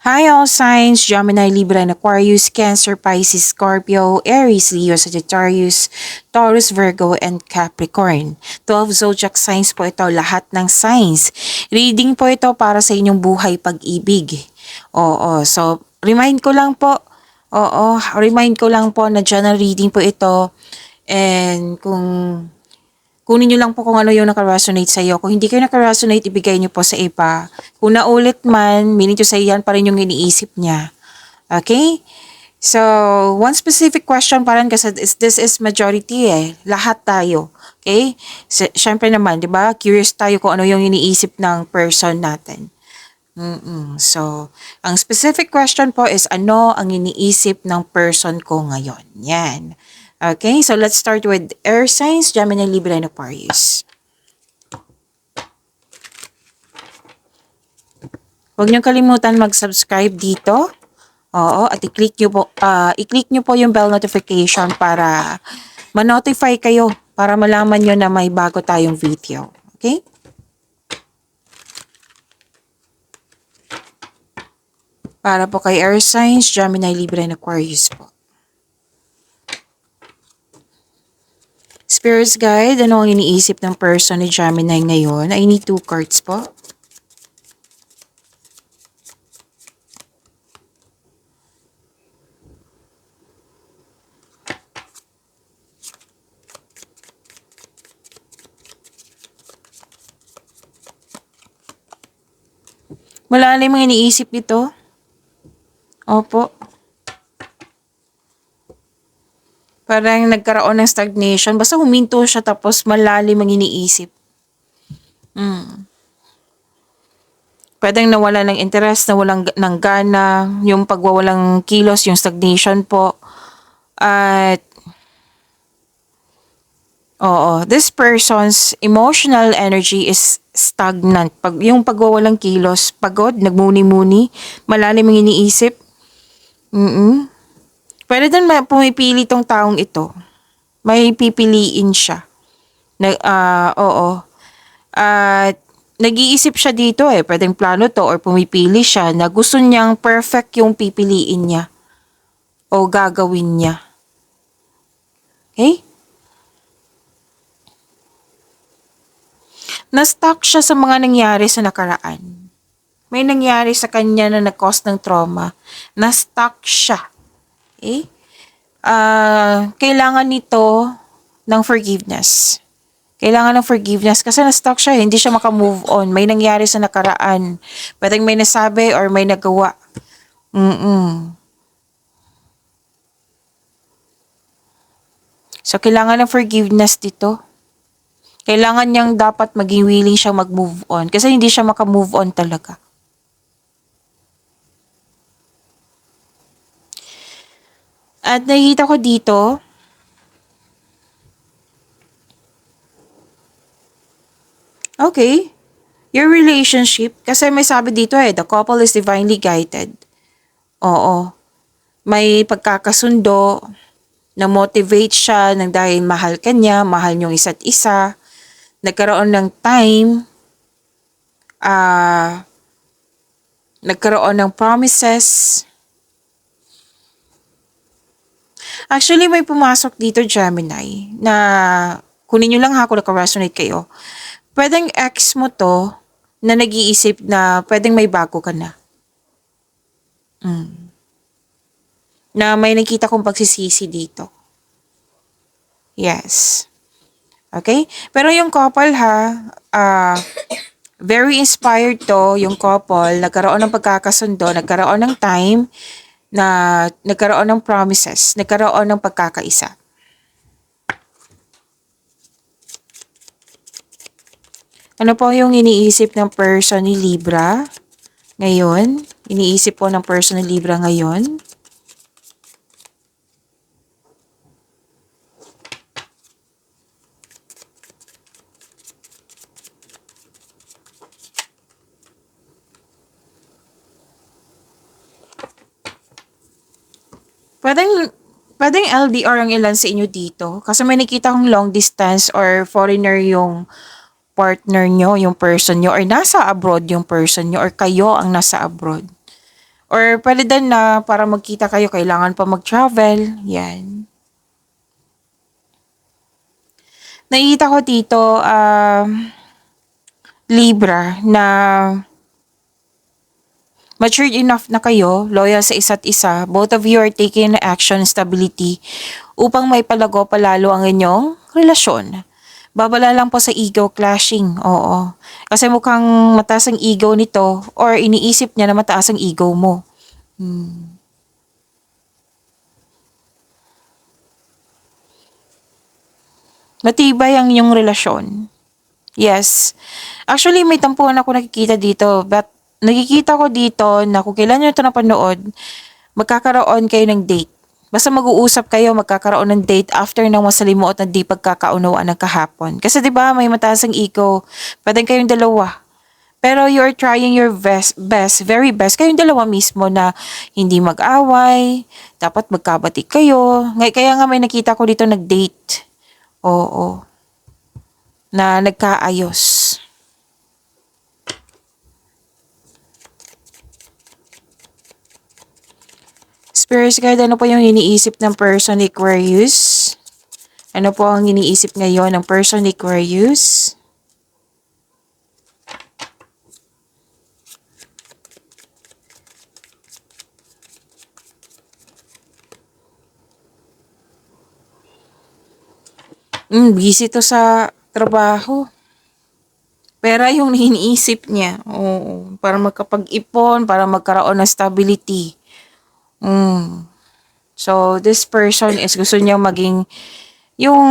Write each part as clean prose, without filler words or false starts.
Hi all signs, Gemini, Libra, and Aquarius, Cancer, Pisces, Scorpio, Aries, Leo, Sagittarius, Taurus, Virgo, and Capricorn. 12 zodiac signs po ito, lahat ng signs. Reading po ito para sa inyong buhay pag-ibig. So remind ko lang po na general reading po ito. And kung kunin nyo lang po kung ano yung nakaresonate sa iyo. Kung hindi kayo nakaresonate, ibigay nyo po sa iba. Kung naulit man, meaning to say yan pa rin yung iniisip niya. Okay? So, one specific question pa rin kasi this is majority Lahat tayo. Okay? Syempre naman, di ba? Curious tayo kung ano yung iniisip ng person natin. So, ang specific question po is ano ang iniisip ng person ko ngayon? Yan. Okay, so let's start with air signs, Gemini, Libra, and Aquarius. Huwag niyong kalimutan mag-subscribe dito. At i-click nyo po yung bell notification para ma-notify kayo, para malaman nyo na may bago tayong video. Okay? Para po kay air signs, Gemini, Libra, and Aquarius po. Spirits guide, ano ang iniisip ng person ni Gemini ngayon? I need 2 cards po. Malalim ang iniisip ito. Opo. Parang nagkaroon ng stagnation. Basta huminto siya tapos malalim ang iniisip. Pwedeng nawala ng interest, nawalan ng gana, yung pagwawalang kilos, yung stagnation po. At this person's emotional energy is stagnant. Yung pagwawalang kilos, pagod, nagmuni-muni, malalim ang iniisip. Pwede din pumipili tong taong ito. May pipiliin siya. At nag-iisip siya dito Pwedeng plano to or pumipili siya na gusto niyang perfect yung pipiliin niya. O gagawin niya. Okay? Na-stuck siya sa mga nangyari sa nakaraan. May nangyari sa kanya na nag-cause ng trauma. Na-stuck siya. Okay? Kailangan nito ng forgiveness. Kailangan ng forgiveness kasi na-stuck siya. Hindi siya makamove on. May nangyari sa nakaraan. Pwedeng may nasabi or may nagawa. So, kailangan ng forgiveness dito. Kailangan niyang dapat maging willing siyang mag-move on. Kasi hindi siya makamove on talaga. At nakikita ko dito, okay, your relationship, kasi may sabi dito the couple is divinely guided. May pagkakasundo, na-motivate siya ng dahil mahal ka niya, mahal niyong isa't isa, nagkaroon ng time, nagkaroon ng promises. Actually, may pumasok dito, Gemini, na kunin nyo lang kung naka-resonate kayo. Pwedeng ex mo to na nag-iisip na pwedeng may bago ka na. Na may nakita kong pagsisisi dito. Yes. Okay? Pero yung couple very inspired to, yung couple, nagkaroon ng pagkakasundo, nagkaroon ng time, na nagkaroon ng promises, nagkaroon ng pagkakaisa. Ano po yung iniisip ng person ni Libra ngayon? Iniisip po ng person ni Libra ngayon? Pwedeng LDR ang ilan sa inyo dito. Kasi may nakita kong long distance or foreigner yung partner nyo, yung person nyo, or nasa abroad yung person nyo, or kayo ang nasa abroad. Or pwede din na para magkita kayo, kailangan pa mag-travel. Yan. Nakikita ko dito, Libra, na matured enough na kayo, loyal sa isa't isa. Both of you are taking action, stability, upang may palago palalo ang inyong relasyon. Babala lang po sa ego clashing, oo. Kasi mukhang mataas ang ego nito, or iniisip niya na mataas ang ego mo. Matibay ang inyong relasyon. Yes. Actually, may tampuhan ako nakikita dito. But nakikita ko dito na kung kailan nyo ito napanood, magkakaroon kayo ng date. Basta mag-uusap kayo, magkakaroon ng date after ng masalimuot na di pagkakaunawaan ng kahapon. Kasi 'di ba may mataas ang ego. Pwede kayong dalawa. Pero you're trying your very best, kayong dalawa mismo na hindi mag-away, dapat magkabati kayo. Kaya nga may nakita ko dito nag-date. Oo. Na nagkaayos. Spirit guide, ano po yung iniisip ng person ni Aquarius? Ano po ang iniisip ngayon ng person ni Aquarius? Busy to sa trabaho. Pera yung iniisip niya. Oo, para magkapag-ipon, para magkaroon ng stability. So, this person is gusto niya maging yung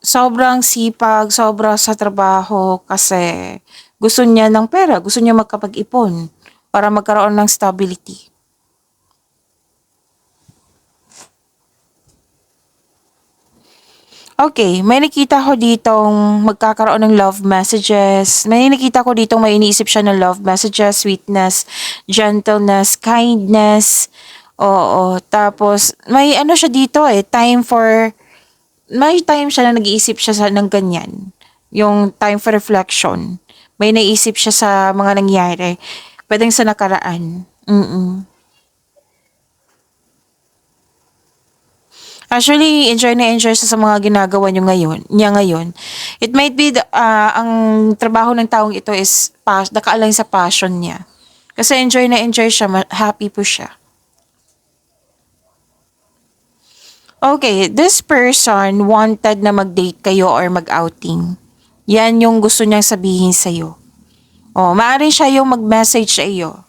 sobrang sipag, sobra sa trabaho kasi gusto niya ng pera, gusto niya magkapag-ipon para magkaroon ng stability. Okay, may nakita ko ditong magkakaroon ng love messages. May nakita ko ditong may iniisip siya ng love messages, sweetness, gentleness, kindness. Oo, tapos may ano siya dito may time siya na nag-iisip siya ng ganyan. Yung time for reflection. May naisip siya sa mga nangyari. Pwedeng sa nakaraan. Actually, enjoy na enjoy siya sa mga ginagawa niya ngayon. It might be ang trabaho ng taong ito is nakaalign sa passion niya. Kasi enjoy na enjoy siya, happy po siya. Okay, this person wanted na mag-date kayo or mag-outing. Yan yung gusto niyang sabihin sa'yo. Oh, maaaring siya yung mag-message sa iyo.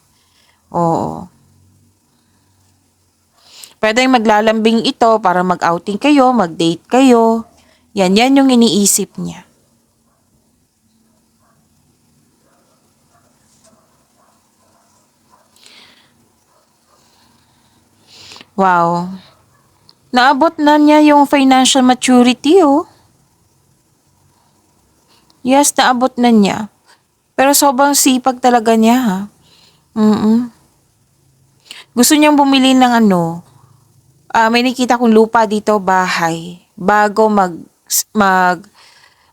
Oo. Pwedeng maglalambing ito para mag-outing kayo, mag-date kayo. Yan yung iniisip niya. Wow. Naabot na niya yung financial maturity, oh. Yes, naabot na niya. Pero sobrang sipag talaga niya, ha. Gusto niyang bumili ng may nakita kong lupa dito, bahay, bago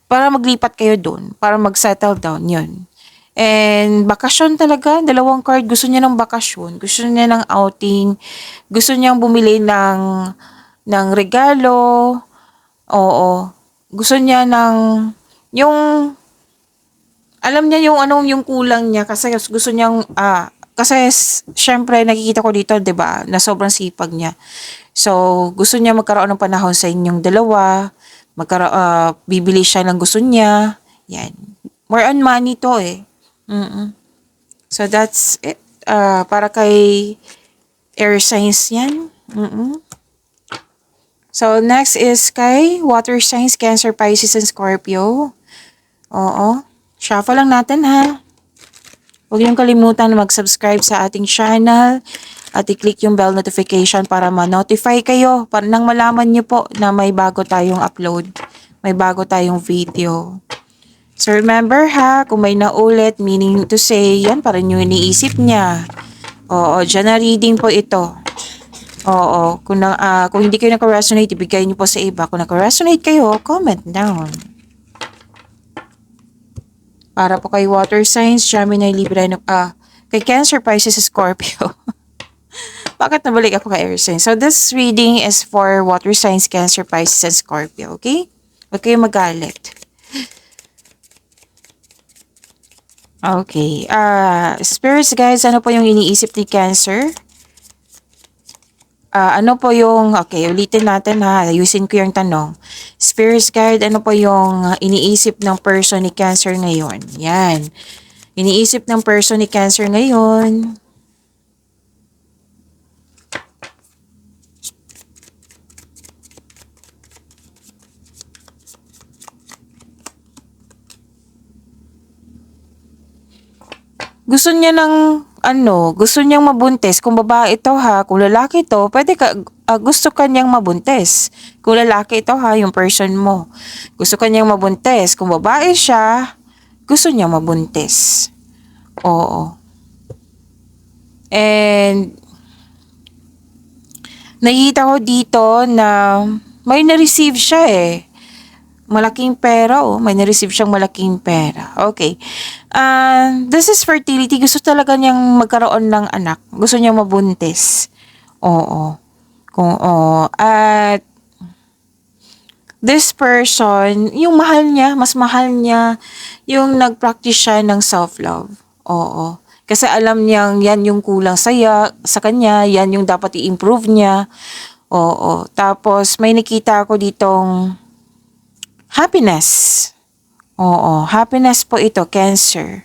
para maglipat kayo doon, para mag-settle down, yun. And bakasyon talaga, dalawang card, gusto niya ng bakasyon, gusto niya ng outing, gusto niyang bumili ng regalo, oo, gusto niya yung, alam niya yung yung kulang niya, kasi gusto niyang, kasi syempre nakikita ko dito, 'di ba, na sobrang sipag niya. So, gusto niya magkaroon ng panahon sa inyong dalawa, bibili siya ng gusto niya. Yan. More on money to eh. So, that's it. Para kay air signs yan. So, next is kay water signs, Cancer, Pisces, and Scorpio. Oo. Shuffle lang natin, ha. Huwag niyong kalimutan na mag-subscribe sa ating channel at i-click yung bell notification para ma-notify kayo, para nang malaman niyo po na may bago tayong upload, may bago tayong video. So remember, ha, kung may naulit, meaning to say, yan pa rin yung iniisip niya. Oo, dyan na reading po ito. Oo, kung hindi kayo naka-resonate, ibigay niyo po sa iba. Kung naka-resonate kayo, comment down. Para po kay water signs, Gemini, Libra, Kay Cancer, Pisces, Scorpio. Bakit nabalik ako kay air sign? So, this reading is for water signs, Cancer, Pisces, and Scorpio. Okay? Huwag kayo magalit. Okay. Spirits, guys, ano po yung iniisip ni Cancer? Ano po yung, okay, ulitin natin ha, ayusin ko yung tanong. Spirits guide, ano po yung iniisip ng person ni Cancer ngayon? Yan. Iniisip ng person ni Cancer ngayon. Gusto niya ng, gusto niyang mabuntis. Kung babae ito ha, kung lalaki ito, pwede ka, gusto kanyang mabuntis. Kung lalaki ito ha, yung person mo. Gusto kanyang mabuntis. Kung babae siya, gusto niya mabuntis. Oo. And, nakikita ko dito na may na-receive siya eh. Malaking pera oh. May na-receive siyang malaking pera. Okay. This is fertility. Gusto talaga niyang magkaroon ng anak. Gusto niyang mabuntis. Oo. At this person, yung mahal niya, mas mahal niya yung nag-practice siya ng self-love. Oo. Kasi alam niyang yan yung kulang sa kanya, yan yung dapat i-improve niya. Oo. Tapos may nakita ako ditong happiness. Oo. Happiness po ito, Cancer.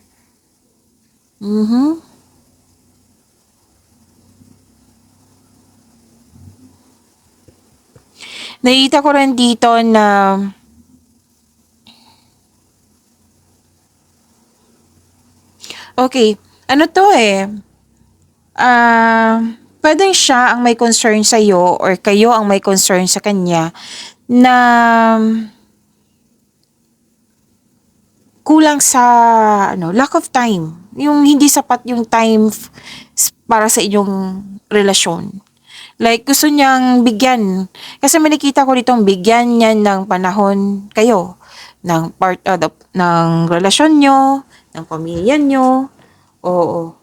Nakita ko rin dito na okay, ano to eh, pwedeng siya ang may concern sa iyo or kayo ang may concern sa kanya na kulang sa lack of time. Yung hindi sapat yung time para sa inyong relasyon. Like, gusto niyang bigyan. Kasi may nakita ko ditong bigyan niya ng panahon kayo. Ng part ng relasyon nyo, ng pamilya nyo. Oo.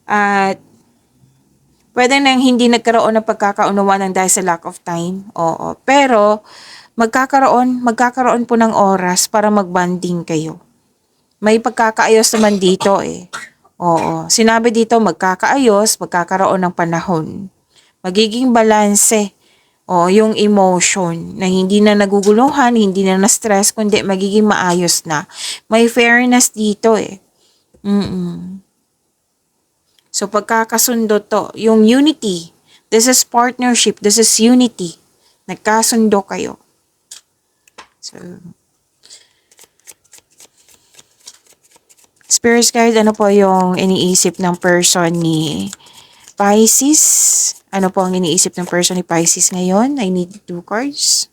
At pwede nang hindi nagkaroon ng pagkakaunawaan ng dahil sa lack of time. Oo. Pero, magkakaroon po ng oras para magbanding kayo. May pagkakaayos naman dito eh. Oo. Sinabi dito magkakaayos, magkakaroon ng panahon. Magiging balanse. O, yung emotion na hindi na naguguluhan, hindi na na-stress, kundi magiging maayos na. May fairness dito eh. So, pagkakasundo to, yung unity. This is partnership. This is unity. Nagkasundo kayo. So, Spirit Guide, ano po yung iniisip ng person ni Pisces? Ano po ang iniisip ng person ni Pisces ngayon? I need 2 cards.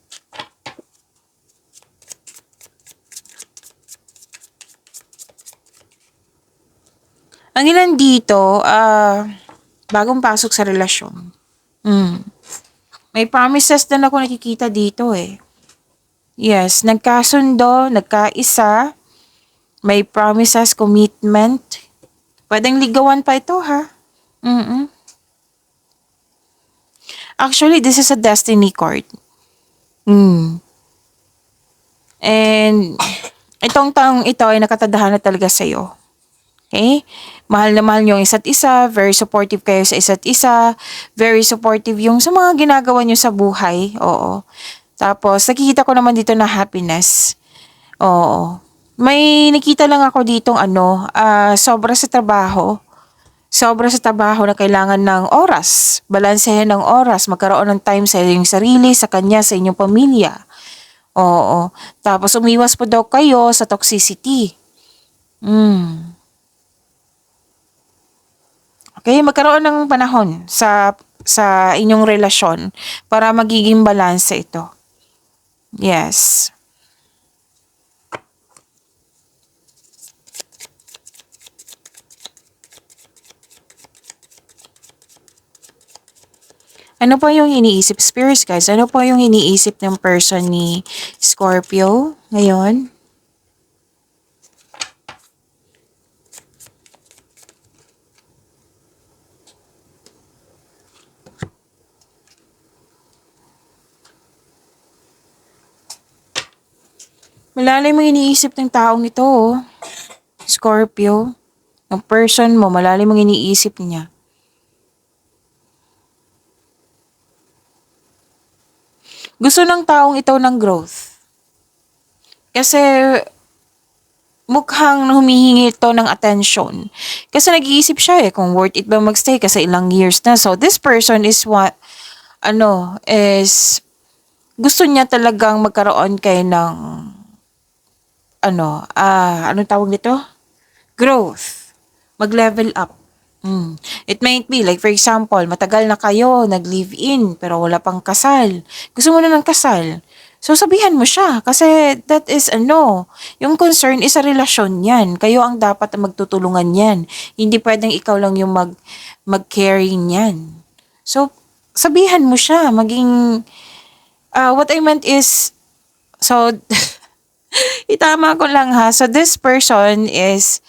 Ang ilan dito, bagong pasok sa relasyon. May promises din ako nakikita dito eh. Yes, nagkasundo, nagkaisa, may promises, commitment. Pwedeng ligawan pa ito ha. Actually, this is a destiny card. And itong taong ito ay nakatadhana talaga sa iyo. Okay? Mahal na mahal niyo ang isa't isa, very supportive kayo sa isa't isa, very supportive yung sa mga ginagawa niyo sa buhay. Oo. Tapos, nakikita ko naman dito na happiness. Oo. May nakita lang ako ditong sobra sa trabaho. Sobra sa trabaho na kailangan ng oras. Balansehin ng oras. Magkaroon ng time sa inyong sarili, sa kanya, sa inyong pamilya. Oo. Tapos umiwas po daw kayo sa toxicity. Okay, magkaroon ng panahon sa inyong relasyon para magiging balanse ito. Yes. Ano po yung iniisip, spirits guys? Ano po yung iniisip ng person ni Scorpio ngayon? Malalim ang iniisip ng taong ito, oh. Scorpio. Ang person mo, malalim ang iniisip niya. Gusto ng taong ito ng growth. Kasi mukhang humihingi ito ng attention. Kasi nag-iisip siya kung worth it ba magstay kasi ilang years na. So this person is is gusto niya talagang magkaroon kayo ng anong tawag nito? Growth. Mag-level up. It might be, like for example, matagal na kayo, nag-live-in, pero wala pang kasal. Gusto mo na ng kasal. So, sabihan mo siya. Kasi that is, yung concern is sa relasyon yan. Kayo ang dapat na magtutulungan yan. Hindi pwedeng ikaw lang yung mag-carry niyan. So, sabihan mo siya. What I meant is, so, itama ko lang ha. So, this person is,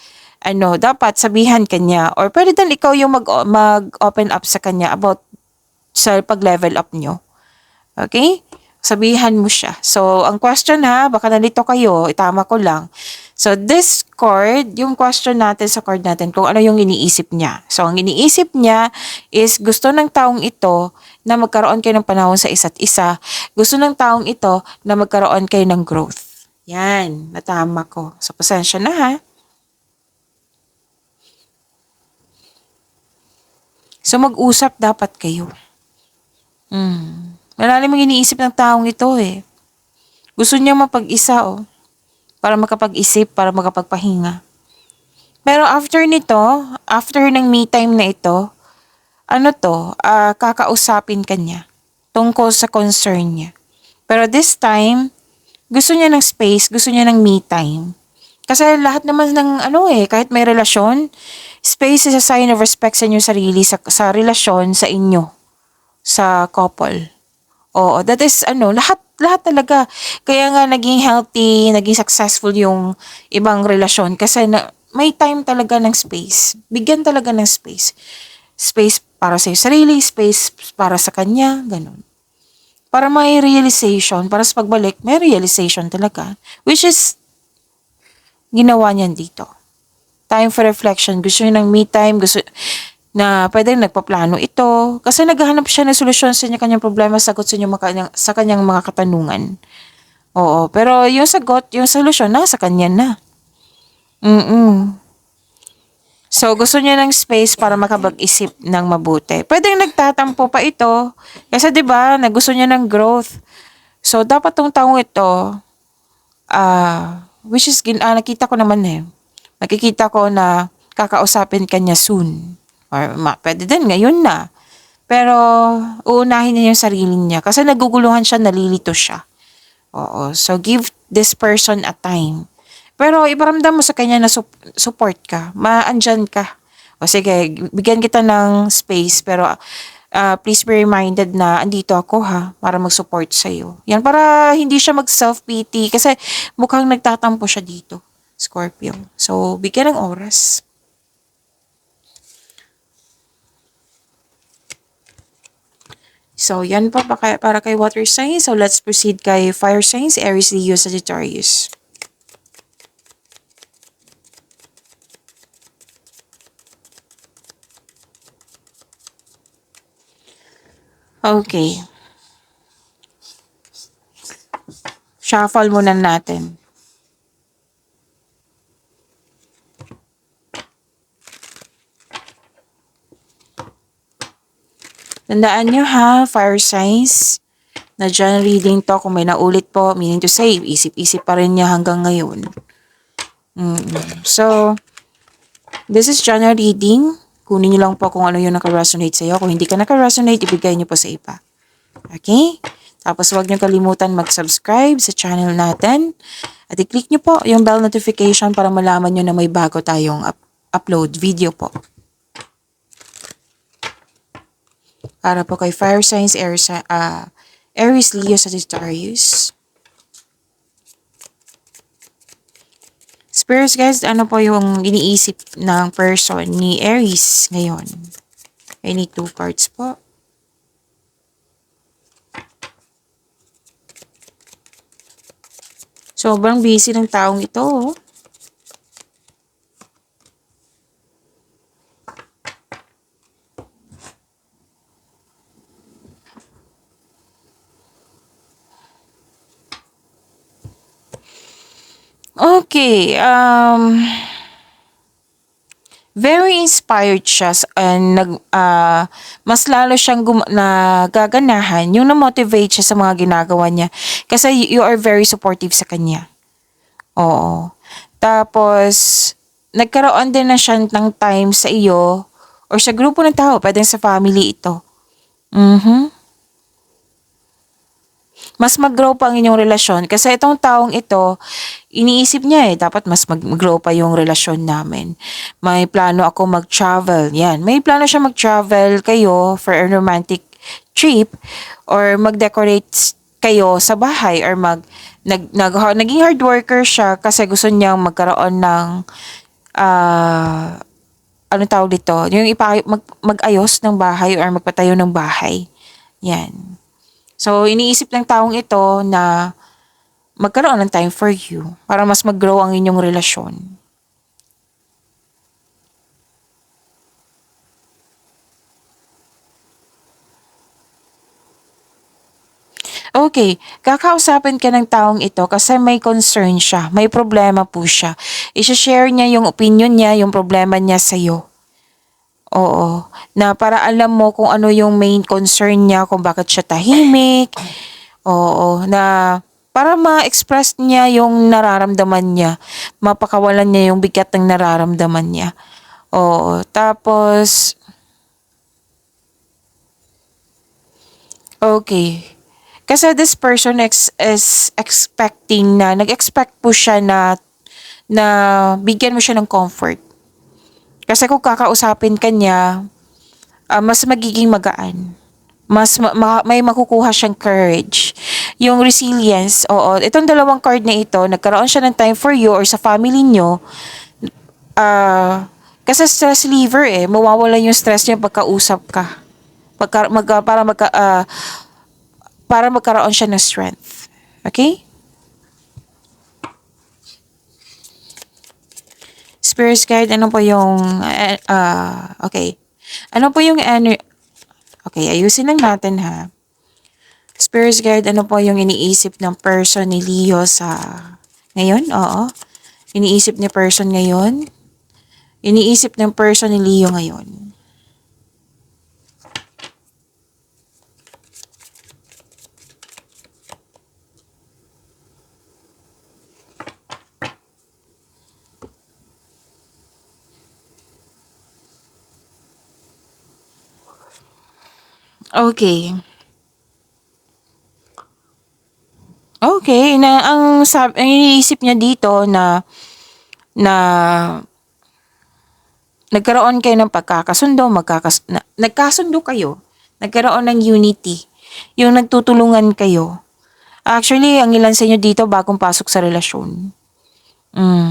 dapat sabihan kanya or pwede din ikaw yung mag-open up sa kanya about sa pag-level up nyo. Okay? Sabihan mo siya. So, ang question ha, baka nalito kayo, itama ko lang. So, this card, yung question natin sa card natin, kung ano yung iniisip niya. So, ang iniisip niya is gusto ng taong ito na magkaroon kayo ng panahon sa isa't isa. Gusto ng taong ito na magkaroon kayo ng growth. Yan, natama ko. So, pasensya na ha. So, mag-usap dapat kayo. Malalim ang iniisip ng taong ito Gusto niya mapag-isa para makapag-isip, para makapagpahinga. Pero after nito, after ng me time na ito, kakausapin ka niya tungkol sa concern niya. Pero this time, gusto niya ng space, gusto niya ng me time. Kasi lahat naman ng kahit may relasyon, space is a sign of respect sa inyo sarili, sa relasyon, sa inyo, sa couple. Oo, that is lahat talaga. Kaya nga naging healthy, naging successful yung ibang relasyon kasi may time talaga ng space. Bigyan talaga ng space. Space para sa sarili, space para sa kanya, ganun. Para may realization, para sa pagbalik, may realization talaga. Which is, ginawa niyan dito. Time for reflection. Gusto niya ng me time, gusto na pwede nagpaplano ito. Kasi naghahanap siya ng solusyon sa kanyang problema, sagot sa kanyang mga katanungan. Oo, pero yung sagot, yung solusyon, nasa kanya na. So, gusto niya ng space para makapag-isip ng mabuti. Pwede nagtatampo pa ito. Kasi 'di ba, gusto niya ng growth. So, dapat tong taong ito, which is, nakita ko naman Makikita ko na kakausapin kanya soon. Or pwede din ngayon na. Pero, uunahin niya yung sarili niya. Kasi naguguluhan siya, nalilito siya. Oo. So, give this person a time. Pero, iparamdam mo sa kanya na support ka. Maandyan ka. O sige, bigyan kita ng space. Pero, please be reminded na andito ako para mag-support sa'yo. Yan, para hindi siya mag-self-pity. Kasi, mukhang nagtatampo siya dito, Scorpio. So, bigyan ng oras. So, yan po para kay water signs. So, let's proceed kay fire signs, Aries, Leo, Sagittarius. Okay. Shuffle muna natin. Tandaan nyo fire signs, na dyan reading to, kung may naulit po, meaning to say, isip-isip pa rin niya hanggang ngayon. So, this is general reading. Kunin nyo lang po kung ano yung naka-resonate sa'yo. Kung hindi ka naka-resonate, ibigay nyo po sa iba. Okay? Tapos huwag nyo kalimutan mag-subscribe sa channel natin. At i-click nyo po yung bell notification para malaman nyo na may bago tayong upload video po. Para po kay fire signs, Aries, Leo, Sagittarius. Spirits guys, ano po yung iniisip ng person ni Aries ngayon? I need 2 cards po. Sobrang busy ng taong ito. Oh. Okay, very inspired siya and mas lalo siyang nagaganahan yung na-motivate siya sa mga ginagawa niya kasi you are very supportive sa kanya. Oo. Tapos, nagkaroon din na siya ng time sa iyo or sa grupo ng tao, pwedeng sa family ito. Mhm. Mas mag-grow pa ang inyong relasyon kasi itong taong ito, iniisip niya dapat mas mag-grow pa yung relasyon namin. May plano ako mag-travel, yan. May plano siya mag-travel kayo for a romantic trip or mag-decorate kayo sa bahay or naging hard worker siya kasi gusto niyang magkaroon ng ano tawag dito, yung mag-ayos ng bahay or magpatayo ng bahay. Yan. So, iniisip ng taong ito na magkaroon ng time for you para mas mag-grow ang inyong relasyon. Okay, kakausapin ka ng taong ito kasi may concern siya, may problema po siya. I-share niya yung opinion niya, yung problema niya sa'yo. Oo, na para alam mo kung ano yung main concern niya, kung bakit siya tahimik. Oo, na para ma-express niya yung nararamdaman niya, mapakawalan niya yung bigat ng nararamdaman niya. Oo, tapos, okay. Kasi this person is expecting na, nag-expect po siya na bigyan mo siya ng comfort. Kasi kung kakausapin ka niya, mas magiging magaan. May makukuha siyang courage. Yung resilience, oo. Itong dalawang card na ito, nagkaroon siya ng time for you or sa family nyo, kasi stress reliever mawawala yung stress niya pagkausap ka. Para magkaroon siya ng strength. Okay? Spirit guide, ano po yung, okay. Ano po yung, okay, ayusin lang natin ha. Spirit guide, ano po yung iniisip ng person ni Leo sa, ngayon? Oo. Iniisip ni person ngayon? Iniisip ng person ni Leo ngayon. Okay. Okay, ang iniisip niya dito na nagkaroon kayo ng pagkakasundo, nagkasundo kayo, nagkaroon ng unity, yung nagtutulungan kayo. Actually, ang ilan sa inyo dito bagong pasok sa relasyon.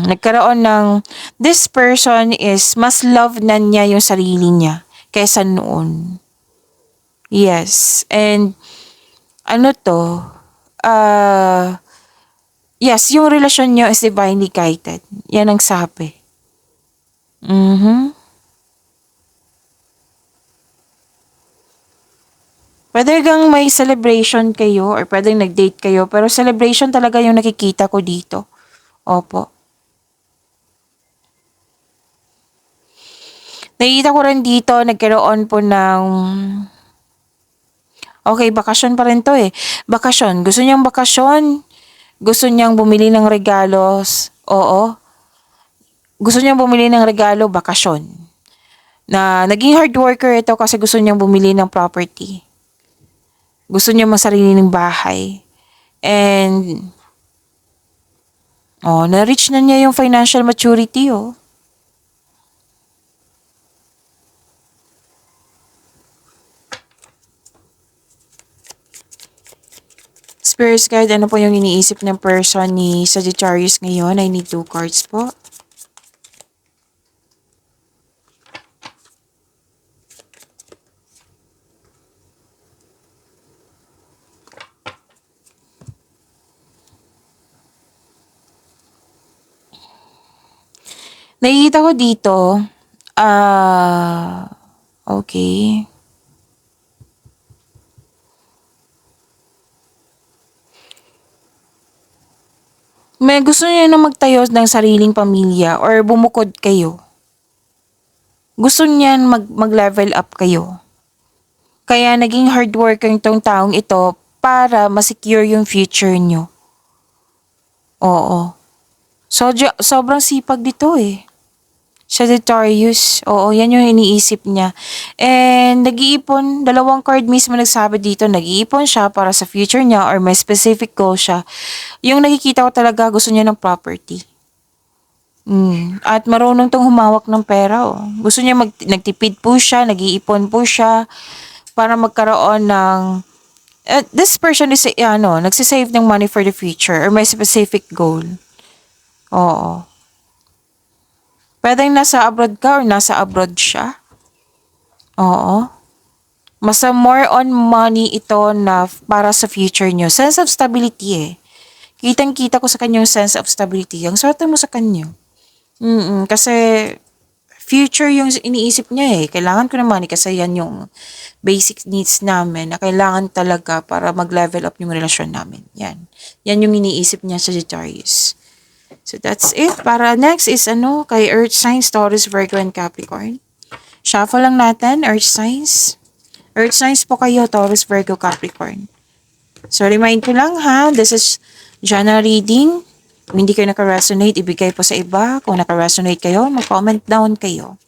Nagkaroon ng, this person is, mas love na niya yung sarili niya kaysa noon. Yes, and ano to, yes, yung relasyon niyo is divinely guided. Yan ang sabi. Mhm. Pwede kang may celebration kayo or pwedeng nag-date kayo pero celebration talaga yung nakikita ko dito. Opo. Nakikita ko rin dito nagkaroon po ng okay, bakasyon pa rin to Bakasyon. Gusto niyang bakasyon. Gusto niyang bumili ng regalos. Oo. Gusto niyang bumili ng regalo, bakasyon. Na naging hard worker ito kasi gusto niyang bumili ng property. Gusto niya masarili ng bahay. And, na-reach na niya yung financial maturity, Spirit guide, ano po yung iniisip ng person ni Sagittarius ngayon? I need 2 cards po. Nakikita ko dito, ah, okay. May gusto niya na magtayo ng sariling pamilya or bumukod kayo. Gusto niyan mag-level up kayo. Kaya naging hard worker itong taong ito para masecure yung future nyo. Oo. So, sobrang sipag dito eh. Sagittarius. Oo, yan yung iniisip niya. And nag-iipon, dalawang card mismo nagsabi dito, nag-iipon siya para sa future niya or may specific goal siya. Yung nakikita ko talaga, gusto niya ng property. At marunong tong humawak ng pera. Oh. Gusto niya nagtipid po siya, nag-iipon po siya para magkaroon ng this person is nagsisave ng money for the future or may specific goal. Oo. Pwedeng nasa abroad ka or nasa abroad siya. Oo. Masa more on money ito na para sa future nyo. Sense of stability eh. Kitang-kita ko sa kanyang sense of stability. Ang swerte mo sa kanyo. Kasi future yung iniisip niya eh. Kailangan ko ng money kasi yan yung basic needs namin na kailangan talaga para mag-level up yung relasyon namin. Yan. Yan yung iniisip niya sa Sagittarius. So that's it. Para next is kay Earth signs, Taurus, Virgo, and Capricorn. Shuffle lang natin, Earth signs. Earth signs po kayo, Taurus, Virgo, Capricorn. So remind ko lang ha, this is general reading. Kung hindi kayo naka-resonate, ibigay po sa iba. Kung naka-resonate kayo, mag-comment down kayo.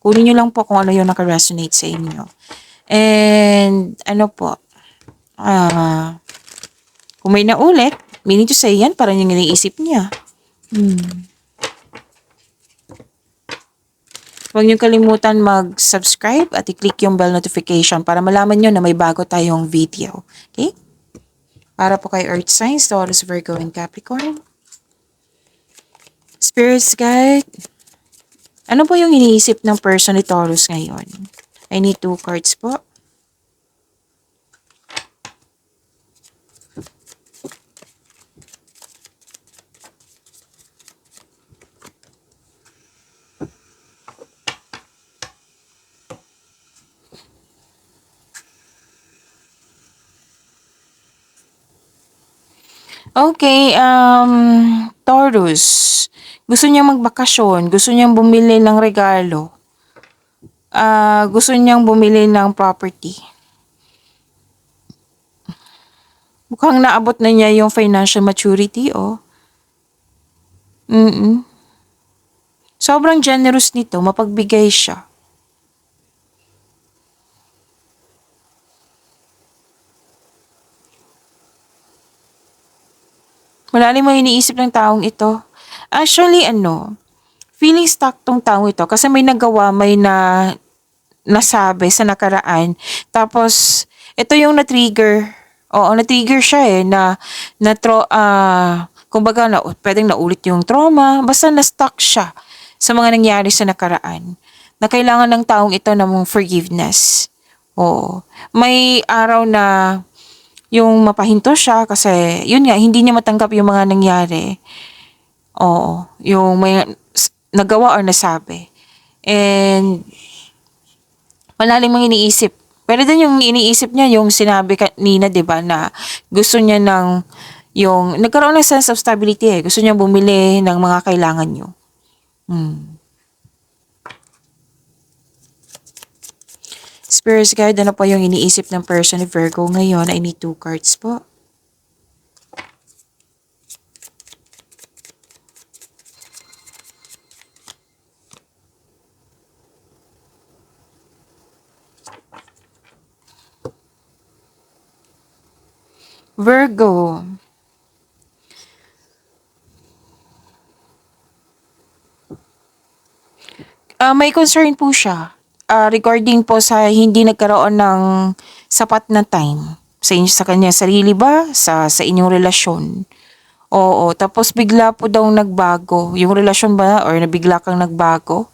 Kunin nyo lang po kung ano yung naka-resonate sa inyo. And kung may naulit, meaning to say yan, parang yung iniisip niya. Huwag niyo kalimutan mag-subscribe at i-click yung bell notification para malaman nyo na may bago tayong video. Okay? Para po kay Earth signs, Taurus, Virgo, and Capricorn. Spirits guide. Ano po yung iniisip ng person ni Taurus ngayon? I need 2 cards po. Okay, Taurus. Gusto niyang magbakasyon, gusto niyang bumili ng regalo. Gusto niyang bumili ng property. Mukhang naabot na niya yung financial maturity, oh. Sobrang generous nito, mapagbigay siya. Malalim mo iniisip ng taong ito. Actually, feeling stuck tong taong ito kasi may nagawa, may nasabi sa nakaraan. Tapos, ito yung na-trigger. Oo, na-trigger siya eh, kumbaga, pwedeng naulit yung trauma. Basta na-stuck siya sa mga nangyari sa nakaraan. Na kailangan ng taong ito ng forgiveness. Oo. May araw na yung mapahinto siya kasi, yun nga, hindi niya matanggap yung mga nangyari. Oo. Yung may nagawa or nasabi. And, malalim mong iniisip. Pero din yung iniisip niya, yung sinabi kanina, di ba, na gusto niya nagkaroon ng sense of stability eh. Gusto niya bumili ng mga kailangan niyo. Spirits guide, ano po yung iniisip ng person ni Virgo ngayon? I need 2 cards po. Virgo. May concern po siya regarding po sa hindi nagkaroon ng sapat na time sa kanya sarili ba, sa inyong relasyon. Oo, tapos bigla po daw nagbago yung relasyon ba or nabigla kang nagbago.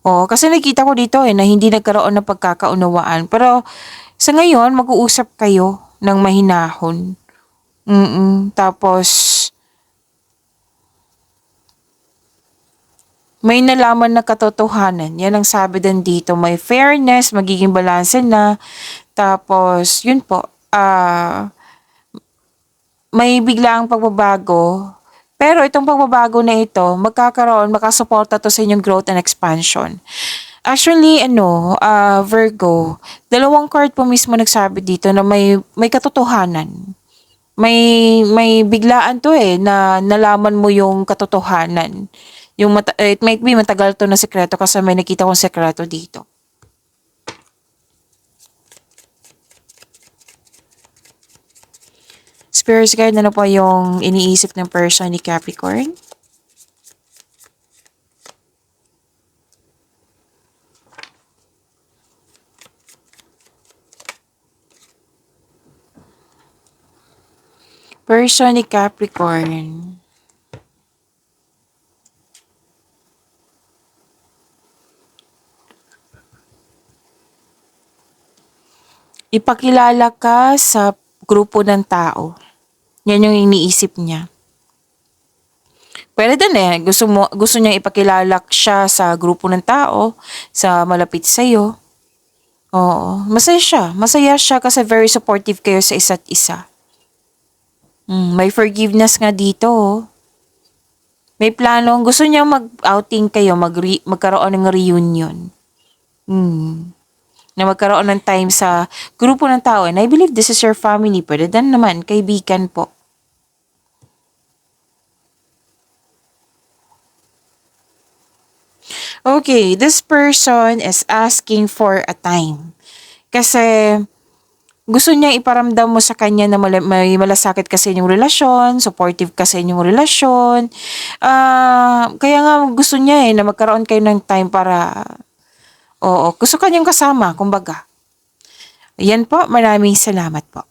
Oo, kasi nakita ko dito na hindi nagkaroon ng pagkakaunawaan. Pero sa ngayon, mag-uusap kayo ng mahinahon. Tapos, may nalaman na katotohanan. Yan ang sabi din dito. May fairness, magiging balanse na. Tapos, yun po, may biglaang pagbabago. Pero itong pagbabago na ito, makasuporta to sa inyong growth and expansion. Actually, Virgo, dalawang card po mismo nagsabi dito na may katotohanan. May biglaan to na nalaman mo yung katotohanan. It might be matagal to na sekreto kasi may nakita kong sekreto dito. Spirit guide, ano po yung iniisip ng person ni Capricorn? Person ni Capricorn. Ipakilala ka sa grupo ng tao. Yan yung iniisip niya. Pwede din gusto niya ipakilala siya sa grupo ng tao, sa malapit sa'yo. Oo, masaya siya. Masaya siya kasi very supportive kayo sa isa't isa. May forgiveness nga dito. May plano. Gusto niya mag-outing kayo, magkaroon ng reunion. Na magkaroon ng time sa grupo ng tao. And I believe this is your family. Pwede din naman, kaibigan po. Okay, this person is asking for a time. Kasi gusto niya iparamdam mo sa kanya na may malasakit kasi inyong relasyon, supportive kasi inyong relasyon. Kaya nga gusto niya na magkaroon kayo ng time para, gusto kanyang kasama, kumbaga. Yan po, maraming salamat po.